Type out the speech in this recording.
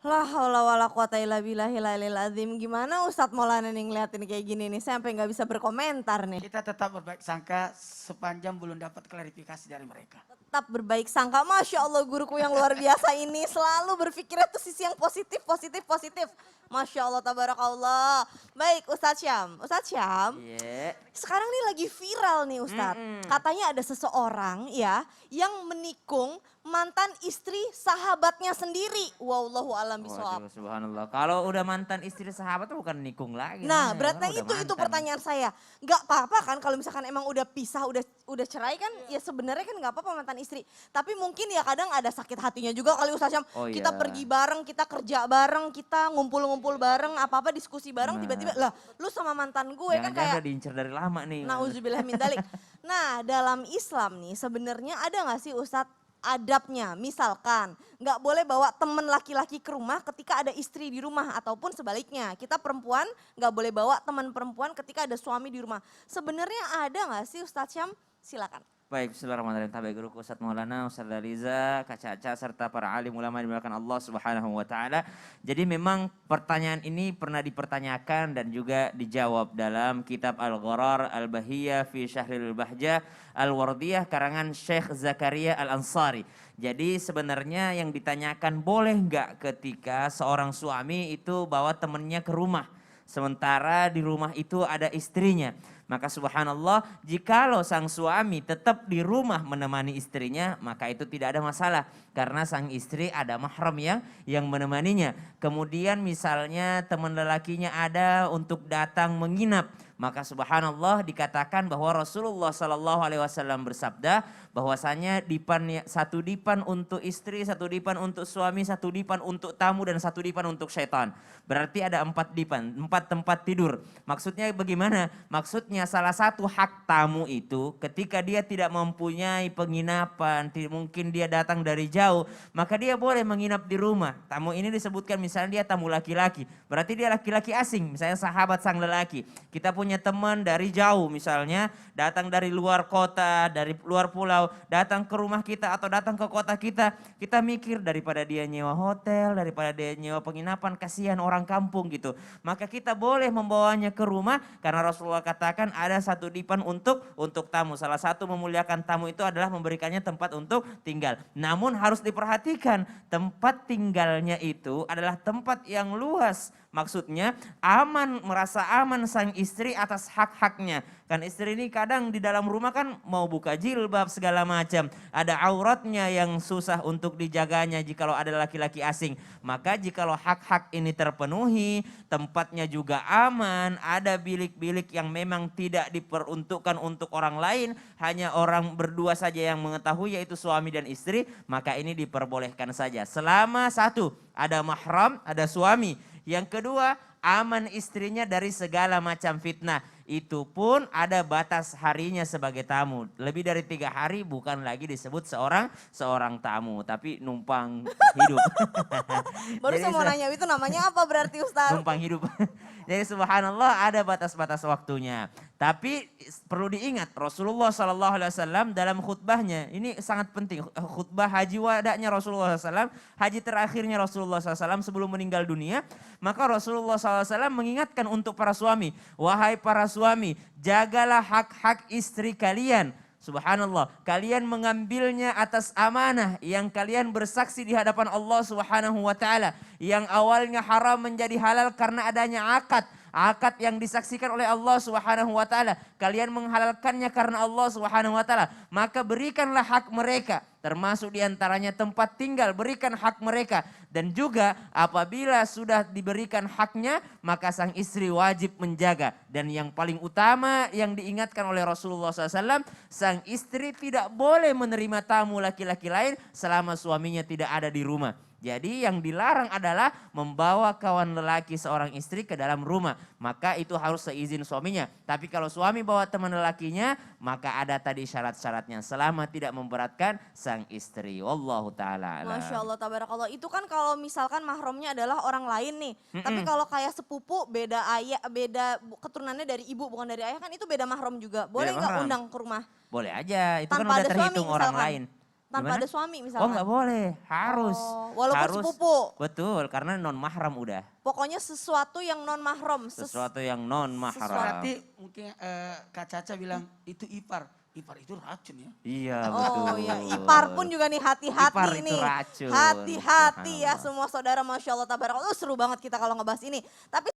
La haula wala quwata illa billahil aliyil azim. Gimana Ustadz Maulana nih ngeliatin kayak gini nih, saya sampai nggak bisa berkomentar nih. Kita tetap berbaik sangka sepanjang belum dapat klarifikasi dari mereka. Tetap berbaik sangka, Masya Allah guruku yang luar biasa ini selalu berpikirnya tuh sisi yang positif, positif, positif. Masya Allah, tabarakallah. Baik Ustadz Syam, Iya. sekarang nih lagi viral nih Ustadz. Katanya ada seseorang ya yang menikung mantan istri sahabatnya sendiri. Wallahu alam bisawab. Waduh, subhanallah. Kalau udah mantan istri sahabat tuh bukan nikung lagi. Nah, namanya, berarti kan udah itu mantan. pertanyaan saya. Nggak apa-apa kan kalau misalkan emang udah pisah, udah cerai kan ya sebenarnya kan nggak apa-apa mantan istri. Tapi mungkin ya kadang ada sakit hatinya juga kali Ustaz Syam. Oh Kita iya. pergi bareng, kita kerja bareng, kita ngumpul-ngumpul bareng, apa-apa diskusi bareng, Nah. tiba-tiba lah lu sama mantan gue kan Jangan-jangan kayak udah diincar dari lama nih. nauzubillah min dalik. Nah, dalam Islam nih sebenarnya ada nggak sih Ustadz adabnya? Misalkan nggak boleh bawa temen laki-laki ke rumah ketika ada istri di rumah ataupun sebaliknya. Kita perempuan nggak boleh bawa teman perempuan ketika ada suami di rumah. Sebenarnya ada nggak sih Ustadz Syam? Silakan. Baik, bismillahirrahmanirrahim. Tabaik guruku Ustaz Maulana, Ustaz Daliza, Kak Caca, serta para alim ulama yang dimuliakan Allah Subhanahu wa taala. Jadi memang pertanyaan ini pernah dipertanyakan dan juga dijawab dalam kitab Al-Gharar Al-Bahiyah fi Syahril Bahjah Al-Wardiyah karangan Syekh Zakaria Al-Ansari. Jadi sebenarnya yang ditanyakan boleh nggak ketika seorang suami itu bawa temannya ke rumah. Sementara di rumah itu ada istrinya. Maka subhanallah jikalau sang suami tetap di rumah menemani istrinya maka itu tidak ada masalah. Karena sang istri ada mahram yang menemaninya. Kemudian misalnya teman lelakinya ada untuk datang menginap. Maka subhanallah dikatakan bahwa Rasulullah SAW bersabda bahwasanya satu dipan untuk istri, satu dipan untuk suami, satu dipan untuk tamu dan satu dipan untuk syaitan. Berarti ada 4 dipan, 4 tempat tidur. Maksudnya bagaimana? Maksudnya salah satu hak tamu itu ketika dia tidak mempunyai penginapan, mungkin dia datang dari jauh, maka dia boleh menginap di rumah. Tamu ini disebutkan misalnya dia tamu laki-laki, berarti dia laki-laki asing, misalnya sahabat sang lelaki. Kita punya teman dari jauh misalnya, datang dari luar kota, dari luar pulau, datang ke rumah kita atau datang ke kota kita. Kita mikir daripada dia nyewa hotel, daripada dia nyewa penginapan, kasihan orang kampung gitu. Maka kita boleh membawanya ke rumah karena Rasulullah katakan ada satu dipan untuk tamu. Salah satu memuliakan tamu itu adalah memberikannya tempat untuk tinggal. Namun harus diperhatikan tempat tinggalnya itu adalah tempat yang luas. Maksudnya aman, merasa aman sang istri atas hak-haknya. Kan istri ini kadang di dalam rumah kan mau buka jilbab segala macam. Ada auratnya yang susah untuk dijaganya jikalau ada laki-laki asing. Maka jikalau hak-hak ini terpenuhi, tempatnya juga aman, ada bilik-bilik yang memang tidak diperuntukkan untuk orang lain, hanya orang berdua saja yang mengetahui yaitu suami dan istri, maka ini diperbolehkan saja. Selama satu, ada mahram, ada suami. Yang kedua, aman istrinya dari segala macam fitnah. Itu pun ada batas harinya sebagai tamu. Lebih dari 3 hari bukan lagi disebut seorang tamu, tapi numpang hidup. Baru saya mau nanya itu namanya apa berarti Ustaz? Numpang hidup. Jadi subhanallah ada batas-batas waktunya. Tapi perlu diingat Rasulullah SAW dalam khutbahnya, ini sangat penting, khutbah haji wadahnya Rasulullah SAW, haji terakhirnya Rasulullah SAW sebelum meninggal dunia, maka Rasulullah SAW mengingatkan untuk para suami, wahai para suami, jagalah hak-hak istri kalian. Subhanallah, kalian mengambilnya atas amanah yang kalian bersaksi di hadapan Allah Subhanahu wa taala, yang awalnya haram menjadi halal karena adanya akad. Akad yang disaksikan oleh Allah Subhanahu wa taala, kalian menghalalkannya karena Allah Subhanahu wa taala, maka berikanlah hak mereka, termasuk diantaranya tempat tinggal, berikan hak mereka. Dan juga apabila sudah diberikan haknya, maka sang istri wajib menjaga. Dan yang paling utama yang diingatkan oleh Rasulullah SAW, sang istri tidak boleh menerima tamu laki-laki lain selama suaminya tidak ada di rumah. Jadi yang dilarang adalah membawa kawan lelaki seorang istri ke dalam rumah. Maka itu harus seizin suaminya. Tapi kalau suami bawa teman lelakinya, maka ada tadi syarat-syaratnya. Selama tidak memberatkan sang istri. Wallahu ta'ala alam. Masya Allah, tabarakallah. Itu kan kalau misalkan mahramnya adalah orang lain nih. Tapi kalau kayak sepupu beda ayah, beda keturunannya dari ibu bukan dari ayah kan itu beda mahram juga. Boleh Beda nggak mahram. undang ke rumah? Boleh aja, itu kan Tanpa udah ada suami terhitung orang misalkan. lain. tanpa Gimana? ada suami Oh misalkan? nggak boleh, harus. Oh, walaupun harus, sepupu. Betul, karena non mahram udah. Pokoknya sesuatu yang non mahram. Sesuatu yang non mahram. Berarti mungkin Kak Caca bilang itu ipar. Ipar itu racun ya. Iya betul. Oh ya, ipar pun juga nih Ipar hati-hati itu nih. racun. Hati-hati ya Subhanallah. semua saudara, Masya Allah, tabarakallah. Seru banget kita kalau ngebahas ini. Tapi